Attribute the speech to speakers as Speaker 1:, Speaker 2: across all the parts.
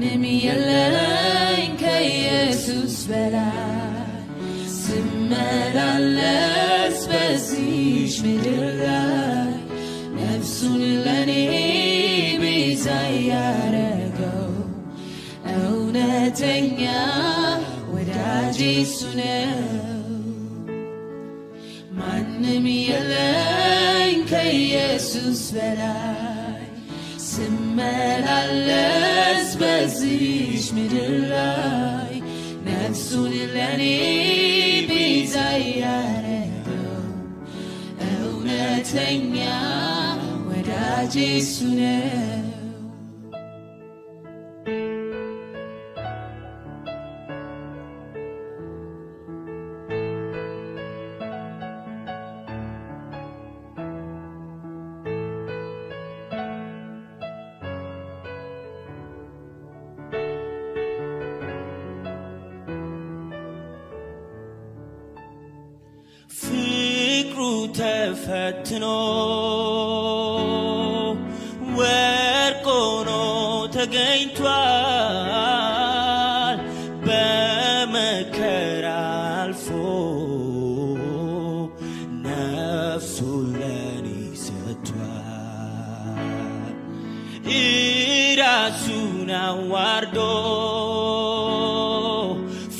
Speaker 1: ማንም የለኝ ከኢየሱስ በላይ ስመላለስ በዚች ምድር ላይ ነፍሱን ለኔ ቤዛ ያረገው እውነተኛ ወዳጄ እሱ ነው። ማንም የለኝ ከኢየሱስ በላይ ስመላለስ በዚች ምድር ላይ ነፍሱን ለኔ ቤዛ ያረገው እውነተኛ ወዳጄ እሱ ነው።
Speaker 2: ፍቅሩ ተፈትኖ ወርቅ ሆኖ ተገኝቷል። በመከራ አልፎ ነፍሱን ለኔ ሰጥቷል። እራሱን አዋርዶ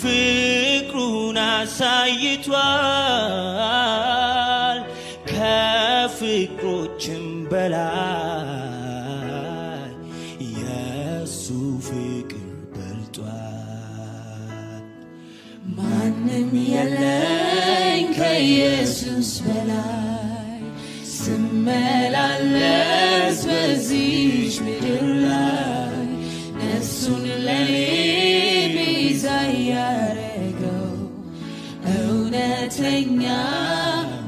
Speaker 2: ፍቅሩን አሳይቷል። ከፍቅሮችም በላይ የሱ ፍቅር በልጧል።
Speaker 1: ማንም የለኝ ከኢየሱስ በላይ ስመላለስ በዚች ምድር ላይ ነፍሱን ለኔ ቤዛ ያረገው እውነተኛ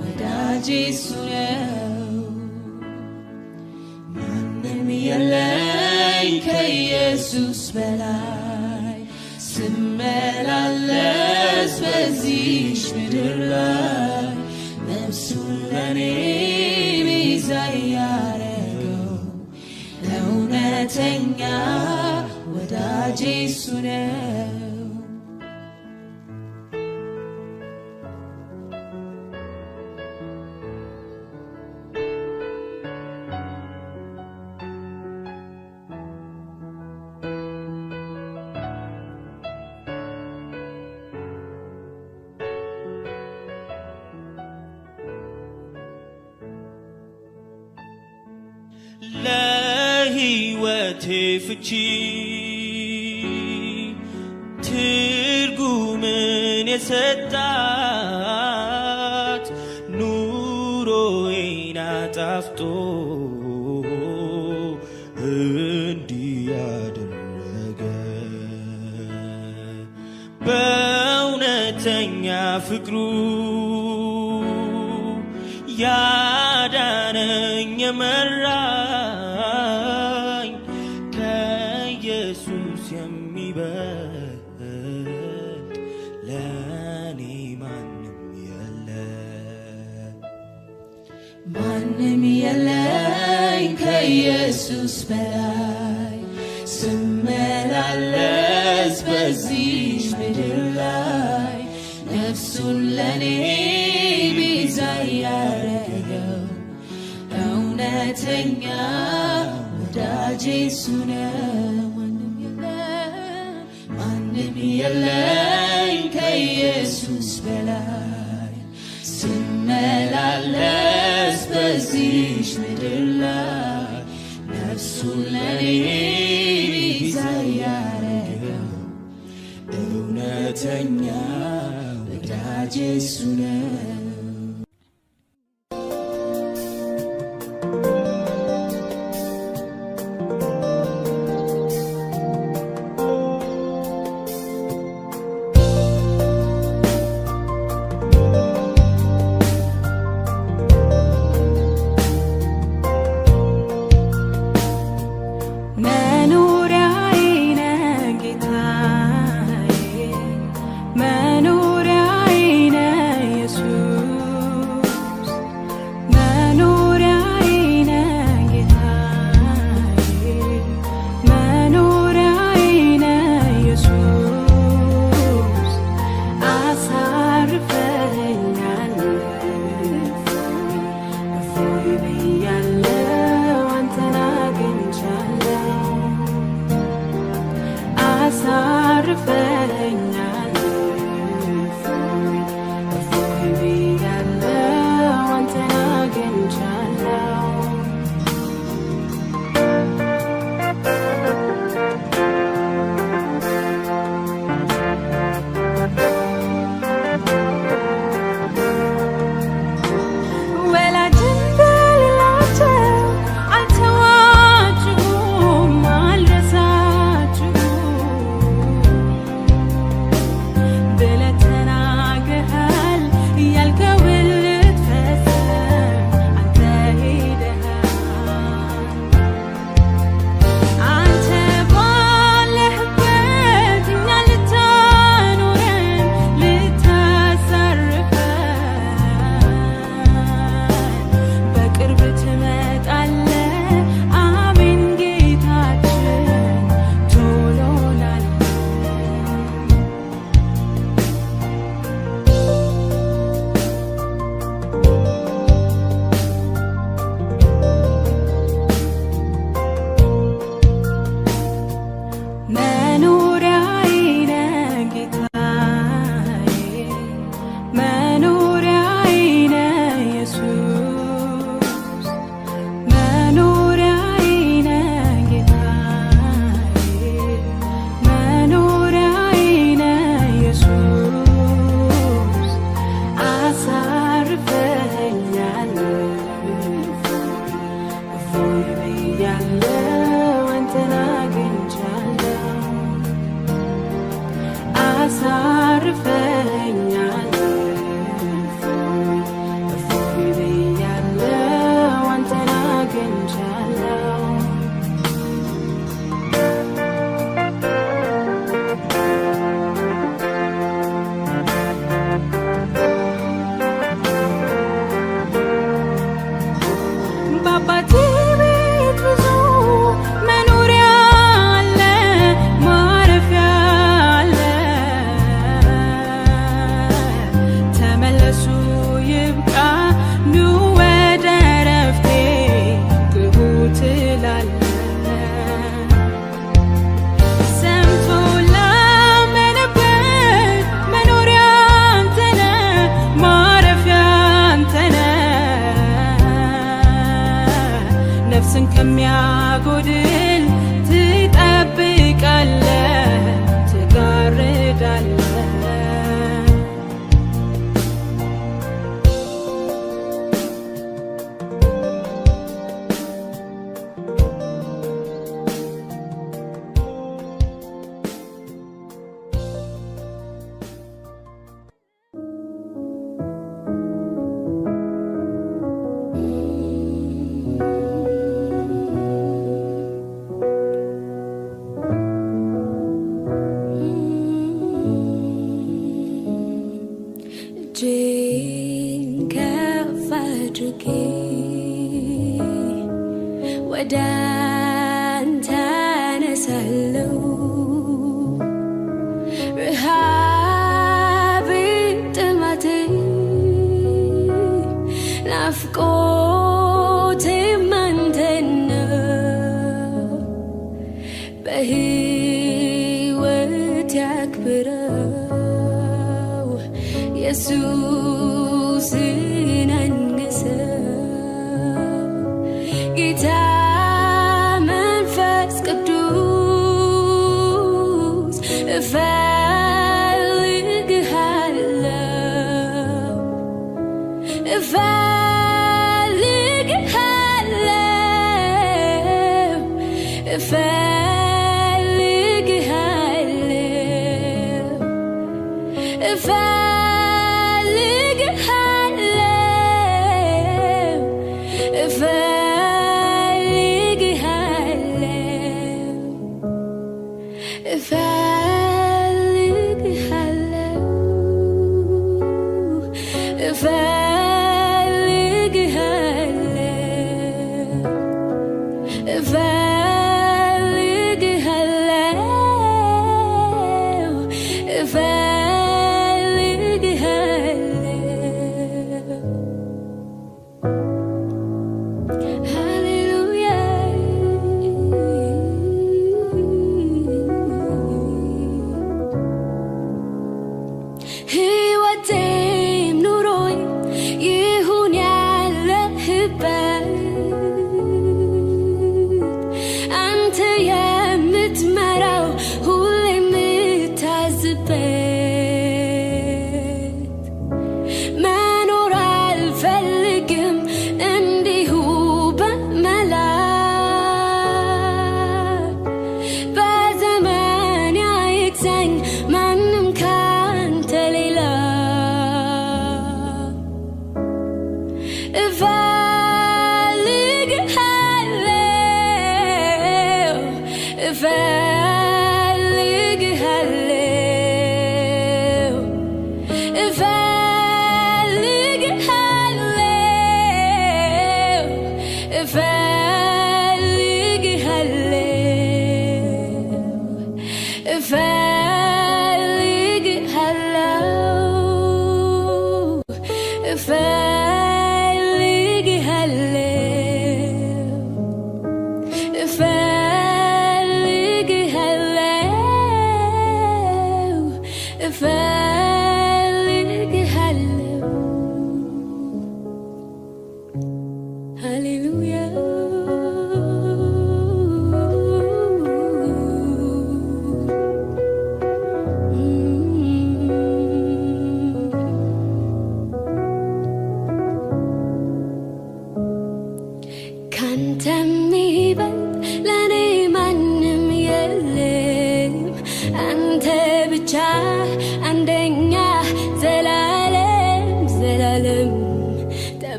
Speaker 1: ወዳጄ እሱ ነው። ማንም የለኝ ከኢየሱስ በላይ ስመላለስ በዚች ምድር ላይ ነፍሱን ለኔ ቤዛ ያረገው እውነተኛ ወዳጄ እሱ ነው።
Speaker 2: ለሕይወቴ ፍቺ ትርጉምን የሰጣት ኑሮዬን አጣፍጦ እንዲህ ያደረገ በእውነተኛ ፍቅሩ ያዳነኝ የመራኝ ከኢየሱስ የሚበልጥ ለኔ ማንም የለ።
Speaker 1: ማንም የለኝ ከኢየሱስ በላይ ስመላለስ በዚች ምድር ላይ ነፍሱን ለኔ ቤዛ ያረገው እውነተኛ ወዳጄ እሱ ነው። ማንም የለኝ ከኢየሱስ በላይ ስመላለስ በዚች ምድር ላይ ነፍሱን ለኔ ቤዛ ያረገው እውነተኛ ወዳጄ እሱ ነው።
Speaker 3: መኖሪያዬ ነህ ጌታዬ፣ መኖሪያዬ ነህ ኢየሱስ
Speaker 1: በሕይወት ያክብረው ኢየሱስን አንግሰው ጌታ መንፈስ ቅዱስ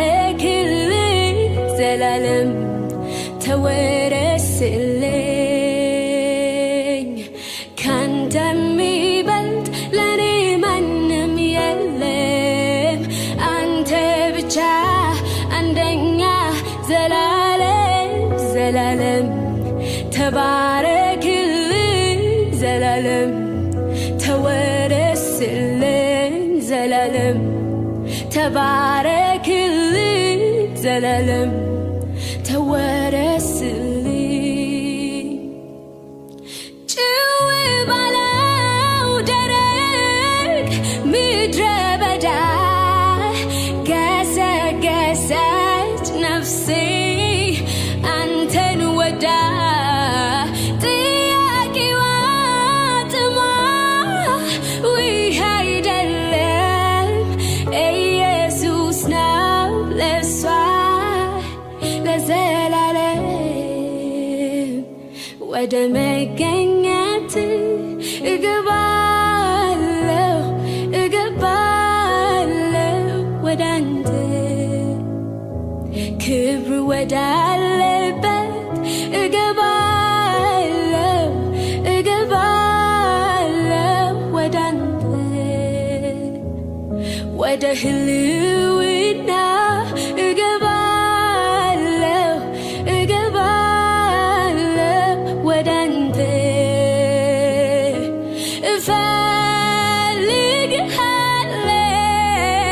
Speaker 3: ተባረክልኝ ዘላለም ተወረስልኝ ካንተ የሚበልጥ ለኔ ማንም የለም አንተ ብቻ አንደኛ ዘላለም ዘላለም ተባረክልኝ ዘላለም ተወረስልኝ ዘላለም ተባረክልኝ ዘላለም ተወረስልኝ ጭው ባለው ደረቅ ምድረ በዳ ገሰገሰች ነፍሴ አንተን ወዳ ጥያቄዋ ጥሟ ውሃ አይደለም ኢየሱስ ነው ለሷ ለዘላለም ወደ መገኘት እገባለሁ ወደ አንተ ክብር ወዳለበት እገባለሁ ወደ አንተ ወደ ህልውና እገባለሁ ወደ አንተ እፈልግሃለሁ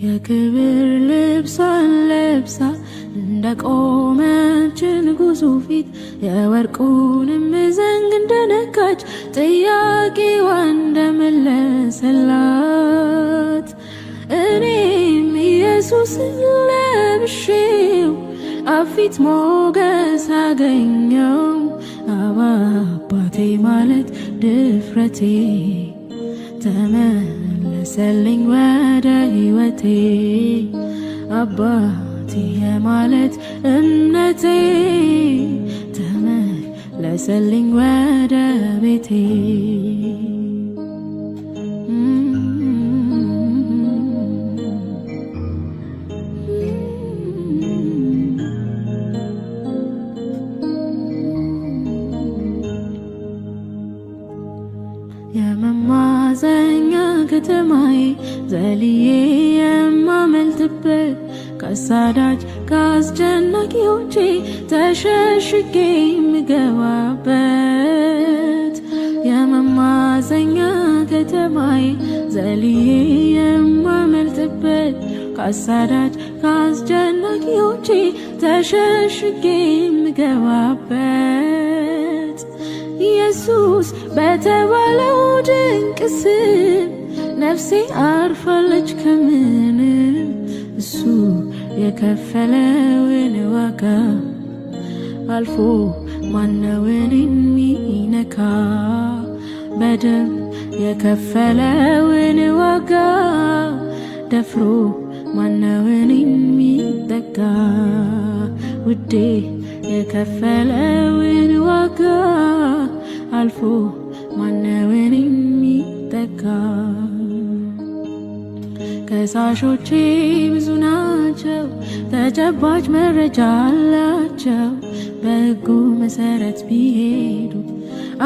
Speaker 3: የክብር ልብሷን ለብሳ እንደቆመች ንጉሡ ፊት የወርቁንም ዘንግ እንደነካች ጥያቄዋ እንደመለሰላት እኔም ኢየሱስን ለብሼው አፊት ሞገስ አገኘው። አባቴ ማለት ድፍረቴ ተመለሰልኝ ወደ ሕይወቴ። አባቴ ማለት እምነቴ ተመለሰልኝ ወደ ቤቴ። የመማፀኛ ከተማዬ ዘልዬ የማመልጥበት ከአሳዳጅ ከአስጨናቂዎቼ ተሸሽጌ የምገባበት የመማፀኛ ከተማዬ ዘልዬ የማመልጥበት ከአሳዳጅ ከአስጨናቂዎቼ ተሸሽጌ የምገባበት ኢየሱስ በተባለው ድንቅ ስም ነፍሴ አርፋለች ከምንም እሱ የከፈለውን ዋጋ አልፎ ማነውን የሚነካ በደም የከፈለውን ዋጋ ደፍሮ ማነውን የሚጠጋ ውዴ የከፈለውን ዋጋ አልፎ ማነውን የሚጠጋ ከሳሾቼ ብዙ ናቸው ተጨባጭ መረጃ አላቸው በሕጉ መሰረት ቢሄዱ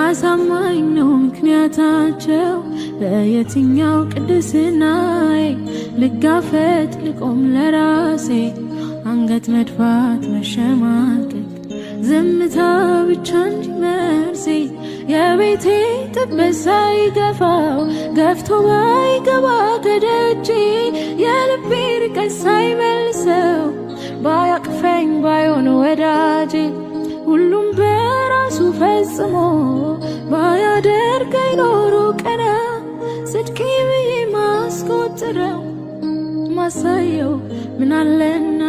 Speaker 3: አሳማኝ ነው ምክንያታቸው በየትኛው ቅድስናዬ ልጋፈጥ ልቆም ለራሴ አንገት መድፋት መሸማቀቅ ዝምታ ብቻ እንጂ መርሴ የቤቴ ጥበት ሳይገፋው ገፍቶ ባይገባ ከደጄ የልቤ ርቀት ሳይመልሰው ባያቅፈኝ ባይሆን ወዳጄ ሁሉም በራሱ ፈጽሞ ባያደርገኝ ኖሮ ቀና ጽድቄ ብዬ ማስቆጥረው ማሳየው ምናለና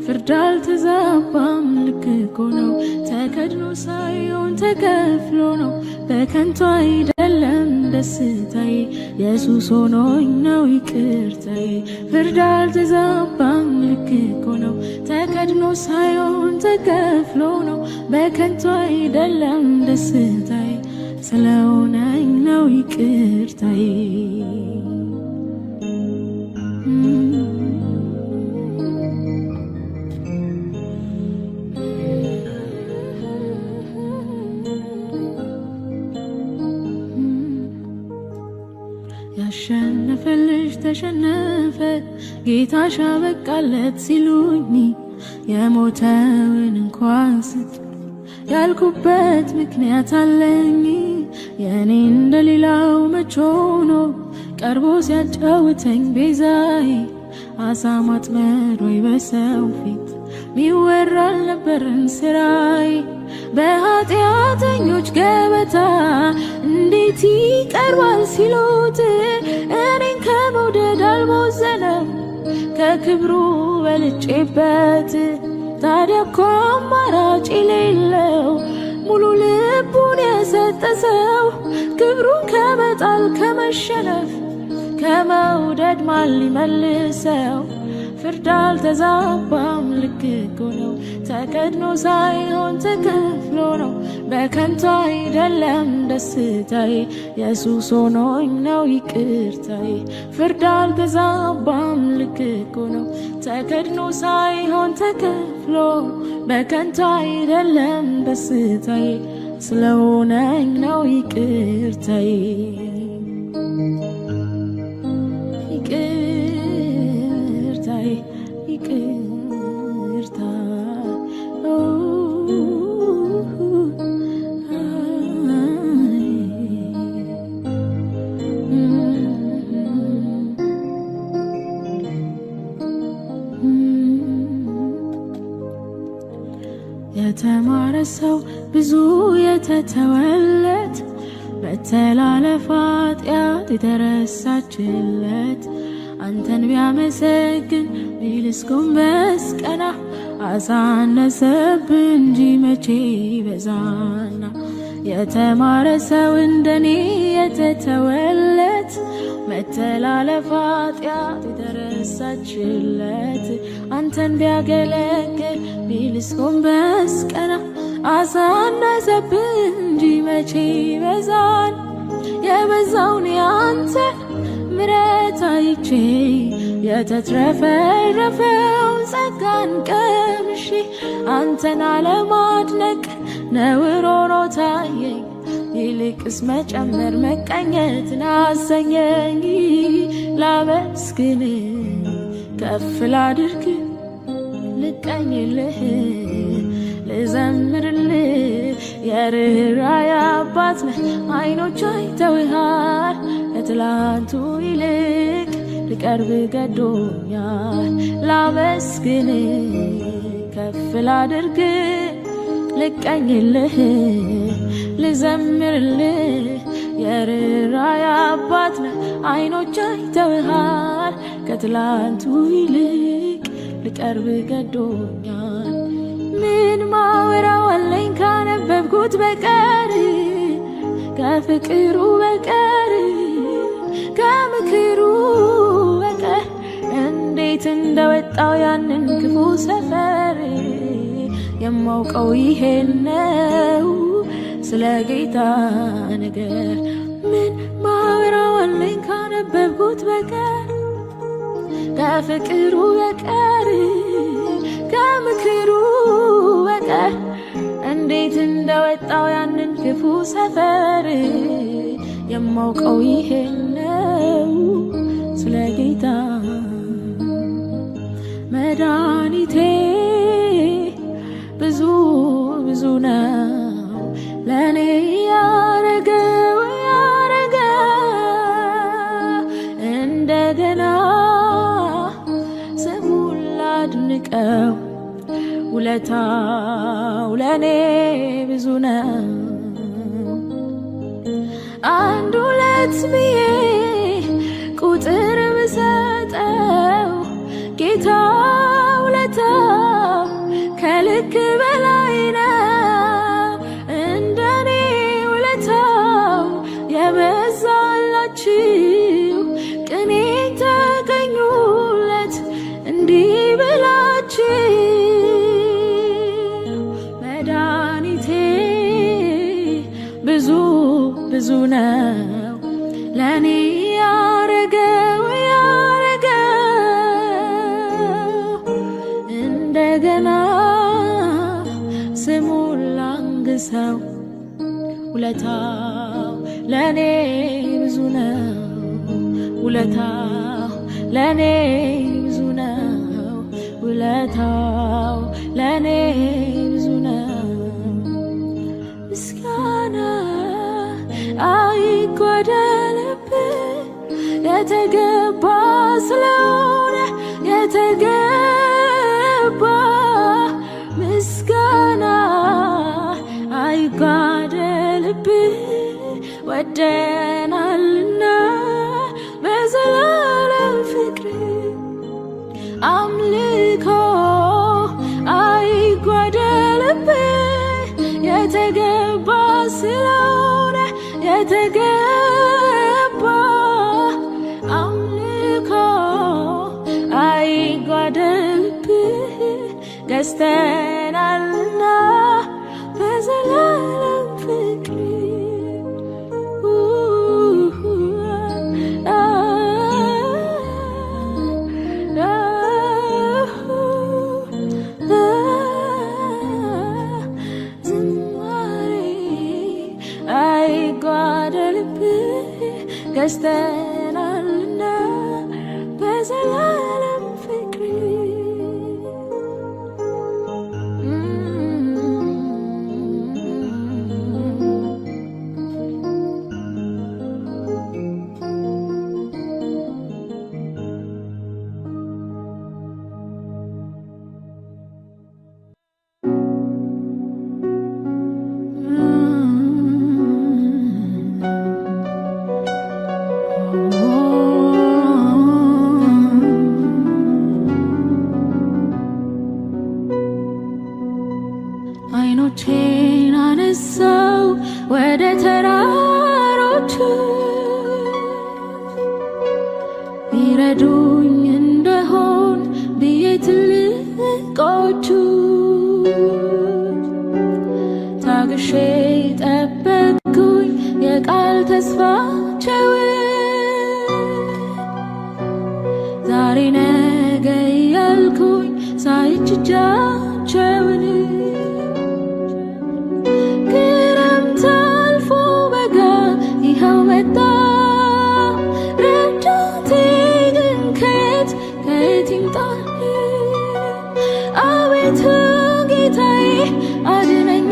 Speaker 3: ፍርድ አልተዛባም ልክ እኮ ነው ተከድኖ ሳይሆን ተከፍሎ ነው በከንቱ አይደለም ደስታዬ ኢየሱስ ሆኖኝ ነው ይቅርታዬ ፍርድ አልተዛባም ልክ እኮ ነው ተከድኖ ሳይሆን ተከፍሎ ነው በከንቱ አይደለም ደስታዬ ስለሆነኝ ነው ይቅርታዬ ያሸነፈልሽ ተሸነፈ ጌታሽ አበቃለት ሲሉኝ የሞተውን እንኳን ስጥ ያልኩበት ምክንያት አለኝ የኔ እንደሌላው መች ሆኖ ቀርቦ ሲያጫውተኝ ቤዛዬ አሳ ማጥመድ ወይ በሰው ፊት ሚወራ አልነበረን ስራዬ በኃጢአተኞች ገበታ እንዴት ይቀርባል ሲሉት እኔን ከመውደድ አልቦዘነም ከክብሩ በልጬበት ታዲያ እኮ አማራጭ የሌለው ሙሉ ልቡን የሰጠ ሰው ክብሩን ከመጣል ከመሸነፍ ከመውደድ ማን ሊመልሰው ፍርድ አልተዛባም ልክ እኮ ነው ተከድኖ ሳይሆን ተከፍሎ ነው በከንቱ አይደለም ደስታዬ ኢየሱስ ሆኖኝ ነው ይቅርታዬ ፍርድ አልተዛባም ልክ እኮ ነው ተከድኖ ሳይሆን ተከፍሎ በከንቱ አይደለም ደስታዬ ስለሆነኝ ነው ይቅርታዬ ይቅርታ የተማረ ሰው ብዙ የተተወለት መተላለፍ ኃጢአት የተረሳችለት አንተን ቢያመሰግን ቢልስ ጎንበስ ቀና አሳነሰብ እንጂ መቼ በዛና የተማረ ሰው እንደኔ የተተወለት መተላለፍ ኃጢአት የተረሳችለት አንተን ቢያገለግል ቢልስ ጎንበስ ቀና አሳነሰብ እንጂ መቼ በዛን የበዛውን ያንተ ምሕረት አይቼ የተትረፈረፈውን ጸጋን ቀምሼ አንተን አለማድነቅ ነውር ሆኖ ታየኝ ይልቅስ መጨመር መቀኘትን አሰኘኝ ላመስግን ከፍ ላድርግ ልቀኝልህ ልዘምርልህ የርኅራኄ አባት ነህ አይኖች አይተውሃል ከትላንቱ ይልቅ ልቀርብ ገዶኛል። ላመስግን ከፍ ላድርግ ልቀኝልህ ልዘምርልህ የርኅራኄ አባት ነህ። ዓይኖች አይተውሃል ከትላንቱ ይልቅ ልቀርብ ገዶኛል። ምን ማወራው አለኝ ካነበብኩት በቀር ከፍቅሩ በቀር ከምክሩ በቀር እንዴት እንደወጣው ያንን ክፉ ሰፈር የማውቀው ይሄን ነው ስለ ጌታ ነገር። ምን ማወራው አለኝ ካነበብኩት በቀር ከፍቅሩ በቀር ከምክሩ በቀር እንዴት እንደወጣው ያንን ክፉ ሰፈር የማውቀው ይሄን ነው ስለ ጌታ። መድኃኒቴ ብዙ ብዙ ነው ለእኔ ያረገው እንደገና ስሙን ላድንቀው ውለታው ለእኔ ብዙ ነው። አንድ ሁለት ብዬ ቁጥር ብሰጠው ጌታ ውለታው ከልክ በላይ ነው። እንደኔ ውለታው የበዛላችሁ ቅኔ ተቀኙለት እንዲህ ብላችሁ መድኃኒቴ ብዙ ብዙ ነው ለእኔ ያረገው እንደገና ስሙን ላንግሰው ውለታው ለእኔ ብዙ ነው። ውለታው ለእኔ ብዙ ነው። ውለታው ለእኔ ብዙ ነው። ምስጋና አይጓደልብህ የተገባ ስለሆነ የተገባ ምስጋና አይጓደልብህ ወደናልና በዘላለም ፍቅር አምልኮ አይጓደልብህ የተገባ ስለሆነ የተገባ አምልኮ አይጓደልብህ ገዝተናልና በዘላለም ፍቅር ገዝተናልና በዘላለም ፍቅር ዓይኖቼን አነሳው ወደ ተራሮች ይረዱኝ እንደሆን ብዬ ትልቆቹ ታግሼ ጠበቅኩኝ የቃል ተስፋቸውን ዛሬ ነገ እያልኩኝ ሳይችጃቸውን ክረምት አልፎ በጋ ይኸው መጣ ረዳቴ ግን ከየት ይምጣል? አቤቱ ጌታዬ አድነኝ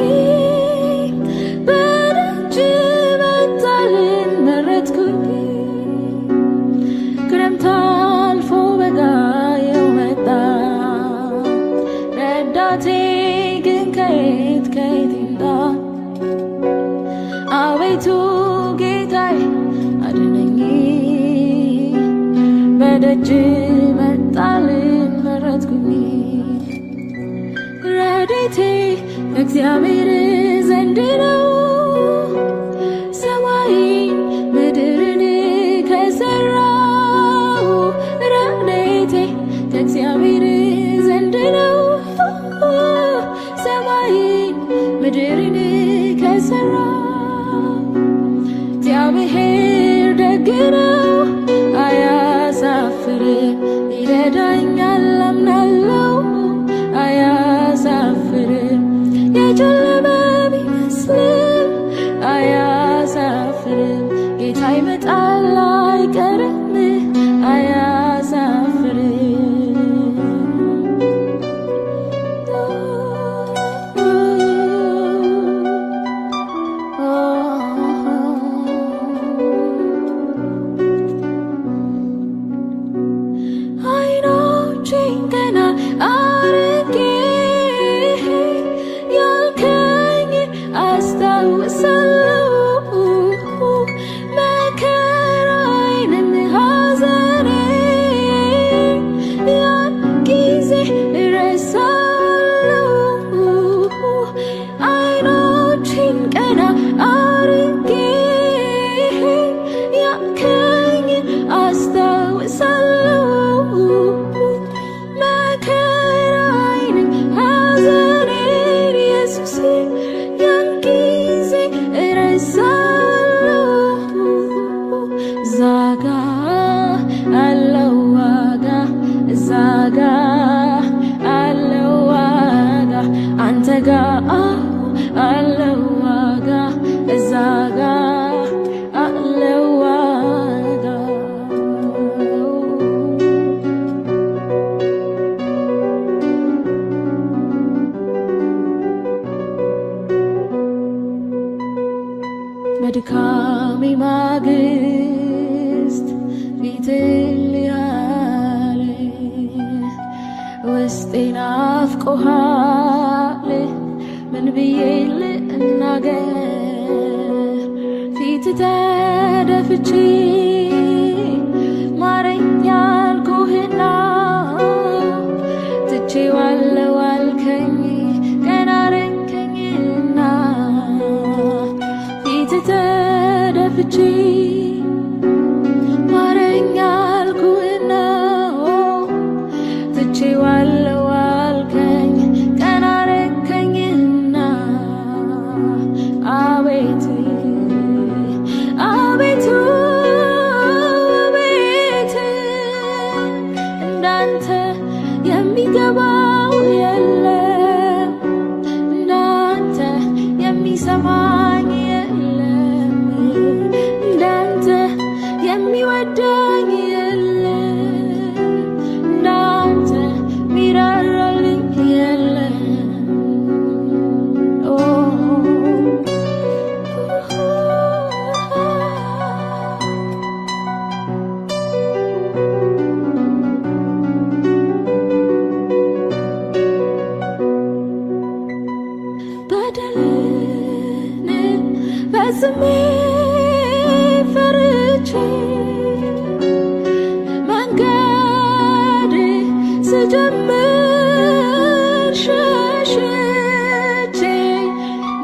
Speaker 3: በደጅ መጣልን መረጥኩኝ ክረምት ብርታቴ ግን ከየት ይምጣ? አቤቱ ጌታዬ አድነኝ። በደጅ መጣልን መረጥኩኝ። ረድኤቴ ከእግዚአብሔር ዘንድ ነው። ሰማይን ምድርን ከሠራው ረድኤቴ ከእግዚአብሔር ዘንድ ነው። ሰማይን ምድርን ከሠራው እግዚአብሔር ደግ ነው፣ አያሳፍርም። ይረዳኛል አምናለሁ፣ አያሳፍርም። የጨለመ ቢመስልም አያሳፍርም። ጌታ ይመጣል አይቀርም፣ አያሳፍርም። አይኖቼን ቀና አድርጌ ያልከኝ አስታውሳለሁ። መከራዬንም ሐዘኔን ያን ጊዜ እረሳለሁ። አይኖቼን ቀና አድርጌ ያልከኝ አስታውሳለሁ። መከራዬንም ሐዘኔን ኢየሱስ ያን ጊዜ እረሳለሁ። እዛ ጋ አለው ዋጋ፣ እዛ ጋ አለው ዋጋ፣ አንተ ጋ አለው ዋጋ፣ እዛ ጋ አለው ዋጋ። በድካሜ ማግስት ፊትህን ልያል፣ ውስጤ ናፍቆሃል። ምን ብዬ ልናገር? ፊት ተደፍቼ ማረኝ ያልኩህና ትቼዋለሁ አልከኝ ቀና አረከኝና ፊት ተደፍቼ ማረኝ ያልኩህና ትቼዋለሁ አልከኝ ቀና አረከኝና አቤቱ አቤቱ አቤት እንዳንተ የሚገባው የለም፣ እንዳንተ የሚሰማኝ የለም፣ እንዳንተ የሚወዳኝ የለም፣ እንዳንተ ሚራራልኝ የለም። በደልን ፈጽሜ ፈርቼ መንገድ ስጀምር ሸሽቼ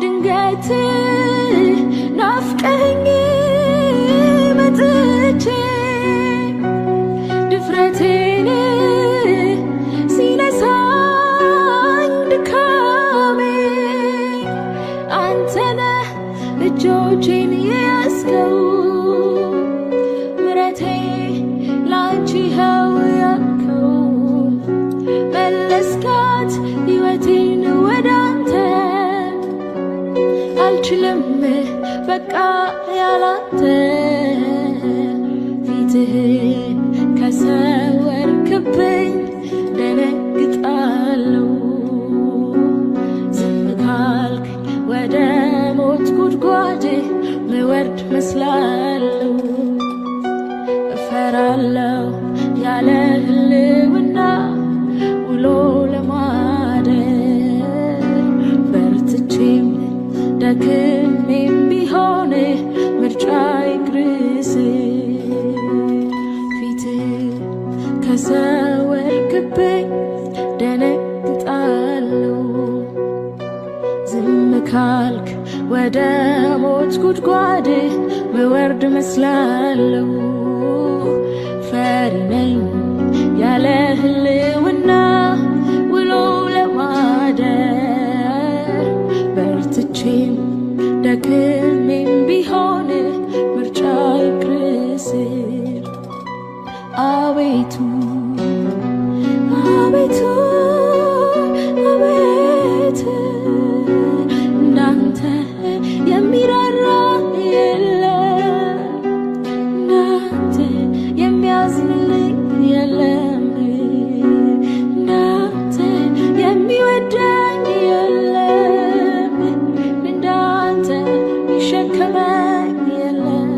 Speaker 3: ድንገት ናፍቀኝ መጥቼ ድፍረቴን ሲነሳኝ ድካሜ አንተነህ እጆቼን የያዝከው ምሕረቴ ላንቺ ነው ያልከው መለስካት ሕይወቴን ወደ አንተ አልችልም በቃ ያላንተ ፊትህን ከሰወርክብኝ ደነግጣለሁ። ዝም ካልከኝ ወደ ሞት ጉድጓድ ምወርድ መስላለሁ። እፈራለሁ ያለ ህልውና ውሎ ለማደር ደክሜም ቢሆን ምርጫዬ ክርስ ፊት ከሰወርክብኝ ደነግጣለሁ። ዝም ካልክ ወደ ሞት ጉድጓድ ምወርድ መስላለሁ። ፈሪ ነኝ ያለ ህልውና ውሎ ለማደር በርትቼም ደክሜም ቢሆን ምርጫዬ ክርስር አቤቱ አቤቱ አቤት እንዳንተ የሚራራ የለም፣ እንዳንተ የሚያዝንልኝ የለም፣ እንዳንተ የሚወደኝ የለም፣ እንዳንተ የሚሸከመኝ የለም።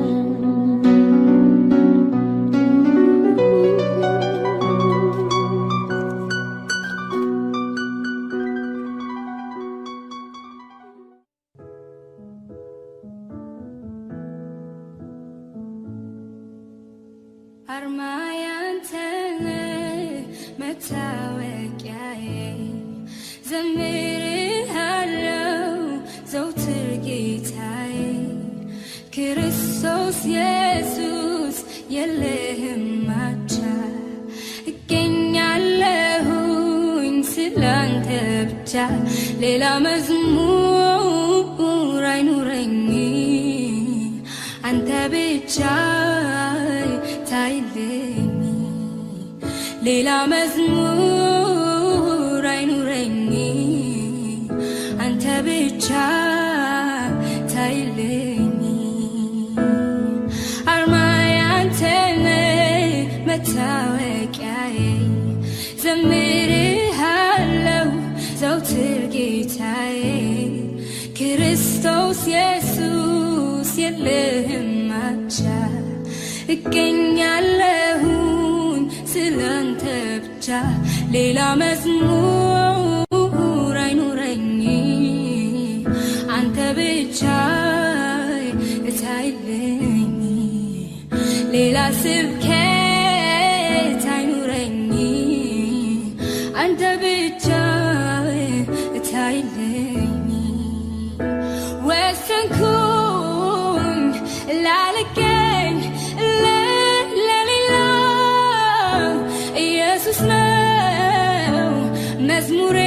Speaker 1: አርማዬ አንተ ነህ መታወቂያዬ፣ ዘምርሃለሁ ዘወትር ጌታዬ። ክርስቶስ ኢየሱስ የለህም አቻ፣ እገኛለሁኝ ስላንተ ብቻ። ሌላ መዝሙር አይኑረኝ አንተ ብቻ ታይልኝ። ሌላ መዝሙር አይኑረኝ አንተ ብቻ ታይልኝ። አርማዬ አንተ ነህ መታወቂያዬ፣ ዘምርሃለሁ ዘወትር ጌታዬ። ክርስቶስ ኢየሱስ የለህም አቻ፣ እገኛለሁኝ ስላንተ ብቻ። ሌላ መዝሙር አይኑረኝ አንተ ብቻ እታይልኝ። ሌላ ስብከት አይኑረኝ አንተ ብቻ እታይልኝ። ወሰንኩኝ ላልገኝ ኢየሱስ ነው መዝሙሬ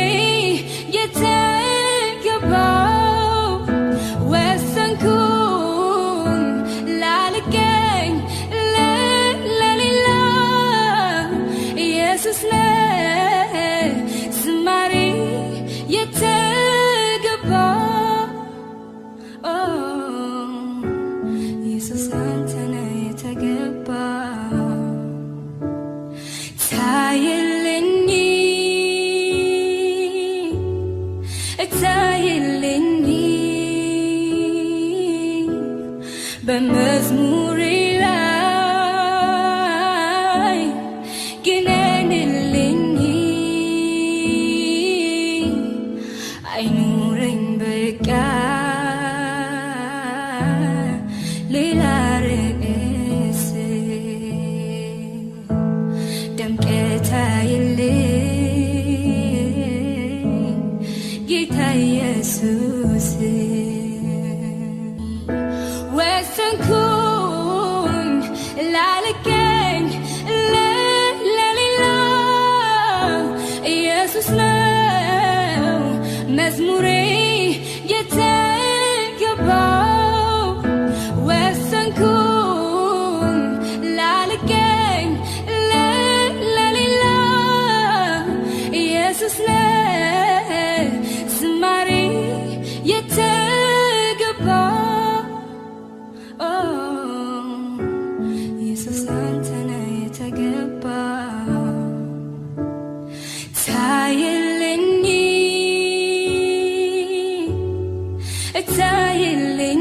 Speaker 1: የተገባው። ወሰንኩኝ ላልገኝ ለሌላ ኢየሱስ ነው ዝማሬ የተገባው። ኢየሱስ አንተ ነህ የተገባው። ታይልኝ ታይልኝ በመዝሙሬ ላይ ግነንልኝ። አይኑረኝ በቃ ሌላ ርዕስ፣ ደምቀት ታይልኝ ጌታ ኢየሱስ። ወሰንኩኝ ላልገኝ ለሌላ ኢየሱስ ነው መዝሙሬ የተገባው። ወሰንኩኝ ላልገኝ ለሌላ ኢየሱስ ነው ዝማሬ የተገባው። ኢየሱስ አንተ ነህ የተገባው። ታይልኝ ታይልኝ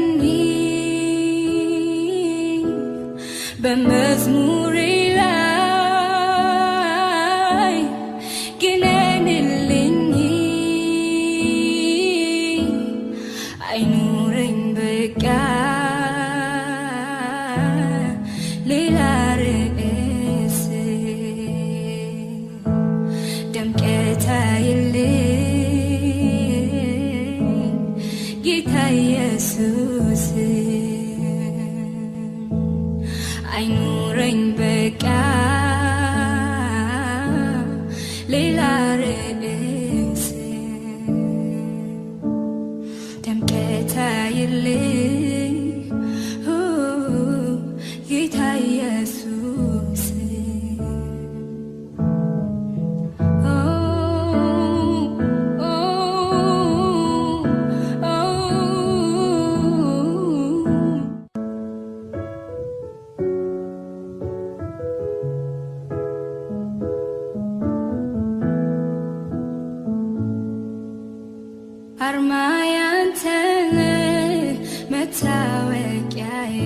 Speaker 1: በመዝሙሬ ላይ ግነንልኝ። አይኑ ታይልኝ ጌታ ኢየሱስ አርማዬ አንተ ነህ መታወቂያዬ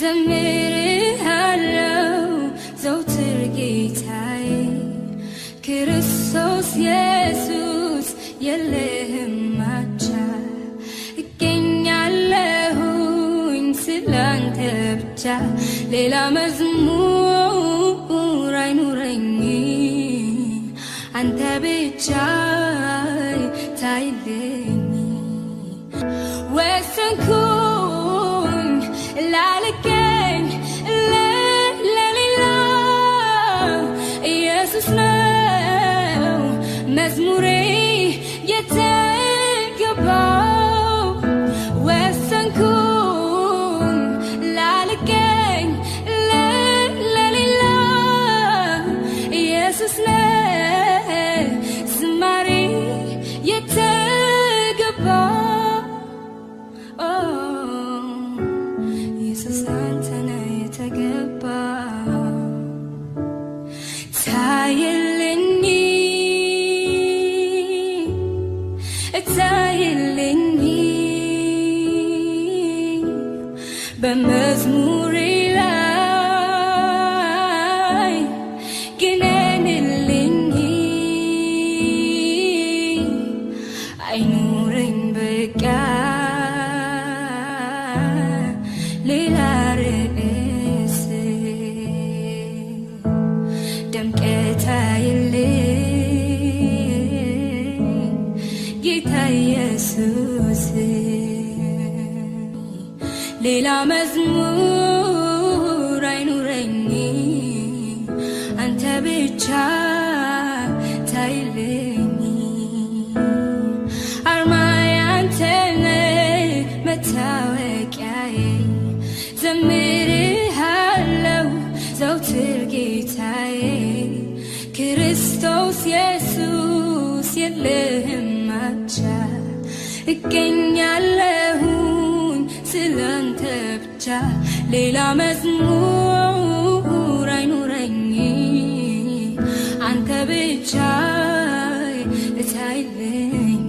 Speaker 1: ዘምርሃለው ዘውትር ጌታዬ ክርስቶስ ኢየሱስ የለህም አቻ እገኛለሁኝ ስላንተ ብቻ ሌላ መዝሙር አይኑረኝ አንተ ብቻ ታይልኝ ወሰንኩኝ ላልገኝ ለሌላ ኢየሱስ ነው መዝሙሬ የተገባው ወሰንኩኝ ላልገኝ ለሌላ ኢየሱስ ነው ዝማሬ የተገባ ኢየሱስ አንተ ነህ የተገባ ታይልኝ ታይልኝ በመዝሙሬ ላይ ግነንልኝ አይኑረኝ በቃ ሌላ ርዕስ ደምቀት ታይልኝ ጌታ ኢየሱስ ሌላ መዝሙር አይኑረኝ አንተ ብቻ ታይልኝ አርማዬ አንተ ነህ መታወቂያዬ ዘምርሃለው ዘውትር ጌታዬ ክርስቶስ ኢየሱስ የለህም አቻ እገኛለሁኝ ስላንተ ብቻ ሌላ መዝሙር አይኑረኝ አንተ ብቻ ታይልኝ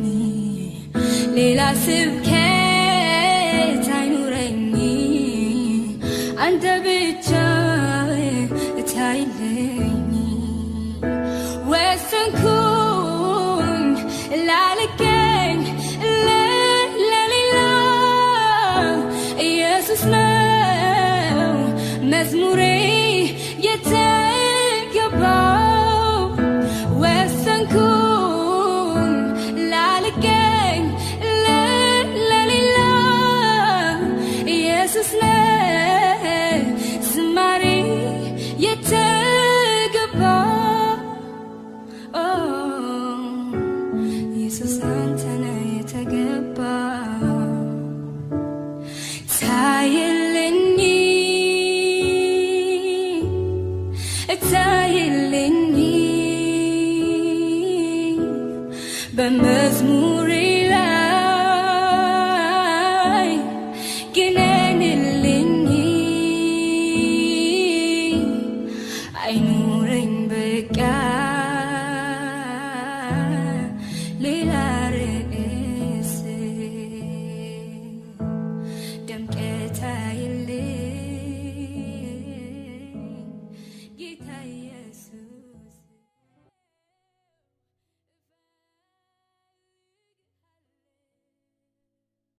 Speaker 1: ሌላ ስብከት አይኑረኝ አንተ ብቻ ታይልኝ ወሰንኩኝ ላልገኝ ለሌላ ኢየሱስ ነው መዝሙሬ የተገባው ወሰንኩኝ ላልገኝ ለሌላ ኢየሱስ ነው ዝማሬ የተገባ ኢየሱስ አንተ ነህ የተገባ ታይልኝ ታይልኝ በመዝሙሬ ላይ ግነንልኝ አይኑረኝ በቃ ሌላ ርዕስ ደምቀት ታይልኝ ጌታ